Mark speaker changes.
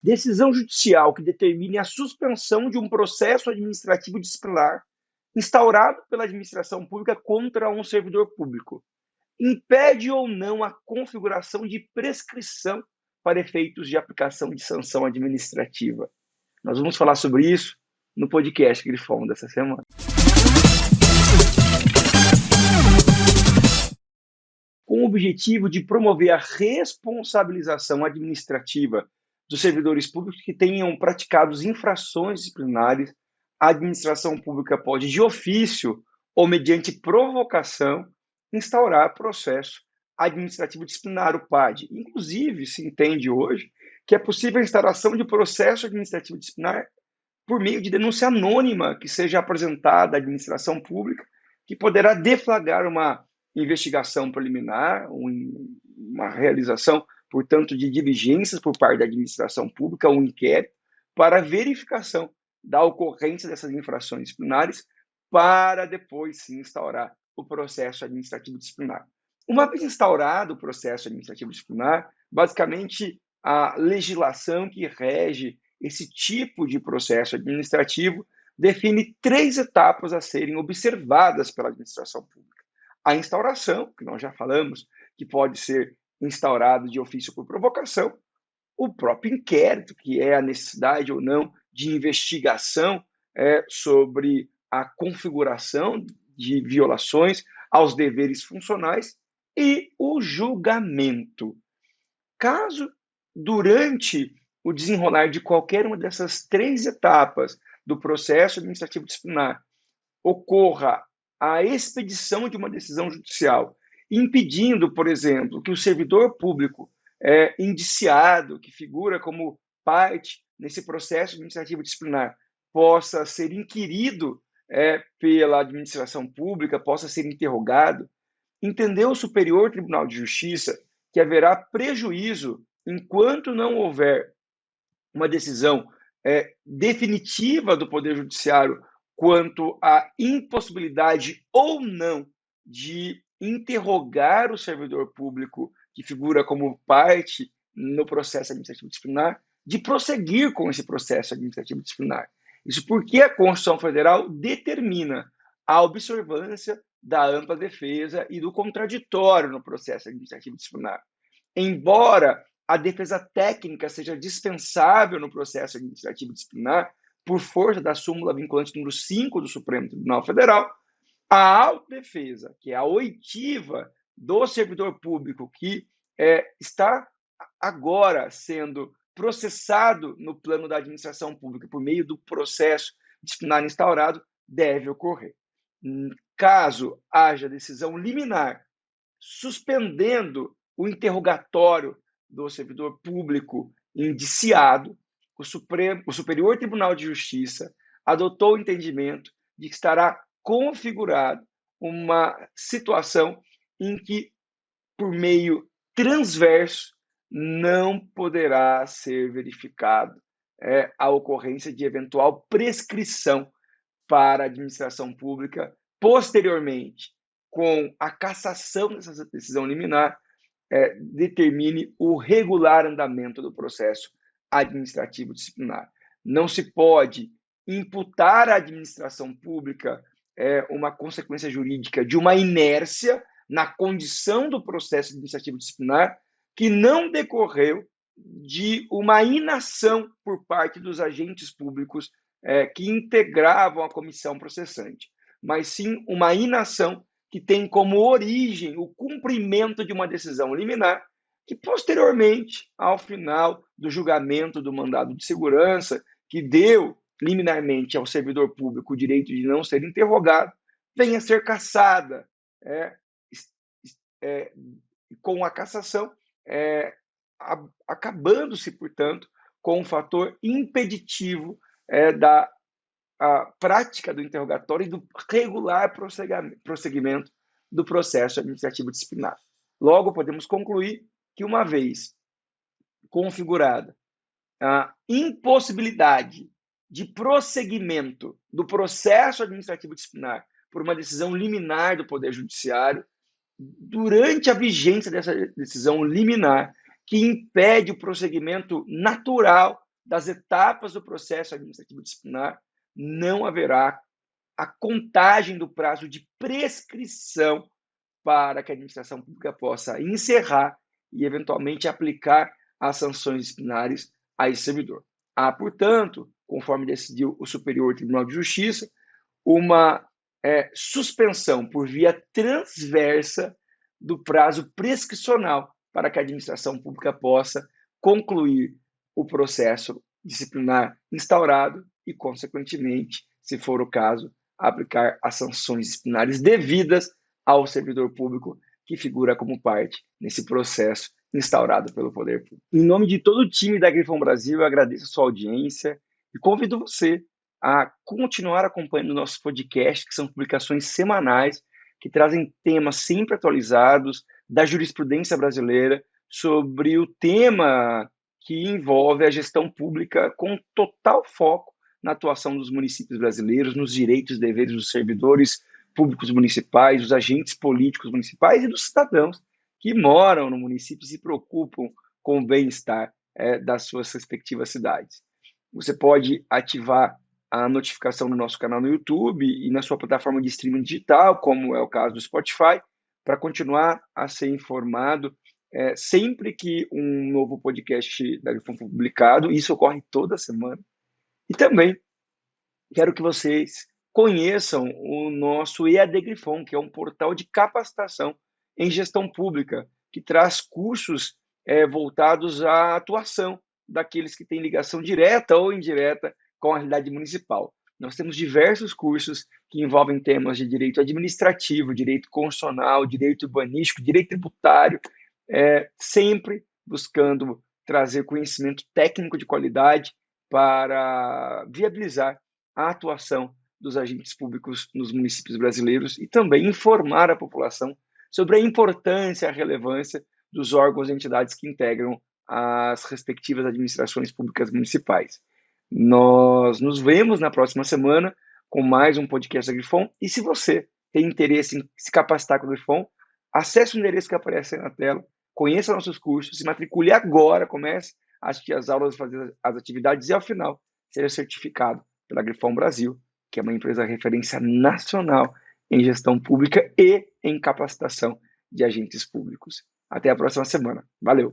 Speaker 1: decisão judicial que determine a suspensão de um processo administrativo disciplinar instaurado pela administração pública contra um servidor público impede ou não a configuração de prescrição para efeitos de aplicação de sanção administrativa. Nós vamos falar sobre isso no podcast Grifão dessa semana. Com o objetivo de promover a responsabilização administrativa dos servidores públicos que tenham praticado infrações disciplinares, a administração pública pode, de ofício ou mediante provocação, instaurar processo administrativo disciplinar, o PAD. Inclusive, se entende hoje que é possível a instauração de processo administrativo disciplinar por meio de denúncia anônima que seja apresentada à administração pública, que poderá deflagrar uma investigação preliminar, uma realização, portanto, de diligências por parte da administração pública, um inquérito, para verificação da ocorrência dessas infrações disciplinares, para depois sim instaurar o processo administrativo disciplinar. Uma vez instaurado o processo administrativo disciplinar, basicamente a legislação que rege esse tipo de processo administrativo define 3 etapas a serem observadas pela administração pública. A instauração, que nós já falamos, que pode ser instaurado de ofício por provocação, o próprio inquérito, que é a necessidade ou não de investigação sobre a configuração de violações aos deveres funcionais, e o julgamento. Caso, durante o desenrolar de qualquer uma dessas 3 etapas do processo administrativo disciplinar, ocorra a expedição de uma decisão judicial, impedindo, por exemplo, que o servidor público indiciado, que figura como parte nesse processo administrativo disciplinar, possa ser inquirido pela administração pública, possa ser interrogado, entendeu o Superior Tribunal de Justiça que haverá prejuízo enquanto não houver uma decisão definitiva do Poder Judiciário quanto à impossibilidade ou não de interrogar o servidor público que figura como parte no processo administrativo disciplinar, de prosseguir com esse processo administrativo disciplinar. Isso porque a Constituição Federal determina a observância da ampla defesa e do contraditório no processo administrativo disciplinar. Embora a defesa técnica seja dispensável no processo administrativo disciplinar, por força da súmula vinculante número 5 do Supremo Tribunal Federal, a autodefesa, que é a oitiva do servidor público que está agora sendo processado no plano da administração pública por meio do processo disciplinar instaurado, deve ocorrer. Caso haja decisão liminar suspendendo o interrogatório do servidor público indiciado, o Superior Tribunal de Justiça adotou o entendimento de que estará configurada uma situação em que, por meio transverso, não poderá ser verificado a ocorrência de eventual prescrição para a administração pública posteriormente, com a cassação dessa decisão liminar, determine o regular andamento do processo administrativo disciplinar. Não se pode imputar à administração pública uma consequência jurídica de uma inércia na condição do processo administrativo disciplinar que não decorreu de uma inação por parte dos agentes públicos que integravam a comissão processante, mas sim uma inação que tem como origem o cumprimento de uma decisão liminar que, posteriormente, ao final do julgamento do mandado de segurança, que deu liminarmente ao servidor público o direito de não ser interrogado, venha a ser cassada, com a cassação, acabando-se, portanto, com um fator impeditivo da prática do interrogatório e do regular prosseguimento do processo administrativo disciplinar. Logo, podemos concluir que, uma vez configurada a impossibilidade de prosseguimento do processo administrativo disciplinar por uma decisão liminar do Poder Judiciário, durante a vigência dessa decisão liminar, que impede o prosseguimento natural das etapas do processo administrativo disciplinar, não haverá a contagem do prazo de prescrição para que a administração pública possa encerrar e, eventualmente, aplicar as sanções disciplinares a esse servidor. Há, portanto, conforme decidiu o Superior Tribunal de Justiça, uma suspensão por via transversa do prazo prescricional para que a administração pública possa concluir o processo disciplinar instaurado e, consequentemente, se for o caso, aplicar as sanções disciplinares devidas ao servidor público que figura como parte nesse processo instaurado pelo Poder Público. Em nome de todo o time da Grifão Brasil, eu agradeço a sua audiência e convido você a continuar acompanhando nossos podcasts, que são publicações semanais, que trazem temas sempre atualizados da jurisprudência brasileira sobre o tema que envolve a gestão pública com total foco na atuação dos municípios brasileiros, nos direitos e deveres dos servidores públicos municipais, dos agentes políticos municipais e dos cidadãos que moram no município e se preocupam com o bem-estar das suas respectivas cidades. Você pode ativar a notificação no nosso canal no YouTube e na sua plataforma de streaming digital, como é o caso do Spotify, para continuar a ser informado sempre que um novo podcast da Grifão for publicado. Isso ocorre toda semana. E também quero que vocês conheçam o nosso EAD Grifão, que é um portal de capacitação em gestão pública, que traz cursos voltados à atuação daqueles que têm ligação direta ou indireta com a realidade municipal. Nós temos diversos cursos que envolvem temas de direito administrativo, direito constitucional, direito urbanístico, direito tributário, sempre buscando trazer conhecimento técnico de qualidade para viabilizar a atuação dos agentes públicos nos municípios brasileiros e também informar a população sobre a importância e a relevância dos órgãos e entidades que integram as respectivas administrações públicas municipais. Nós nos vemos na próxima semana com mais um podcast da Grifão. E se você tem interesse em se capacitar com a Grifão, acesse o endereço que aparece aí na tela, conheça nossos cursos, se matricule agora, comece a assistir as aulas, fazer as atividades e, ao final, seja certificado pela Grifão Brasil, que é uma empresa referência nacional em gestão pública e em capacitação de agentes públicos. Até a próxima semana. Valeu!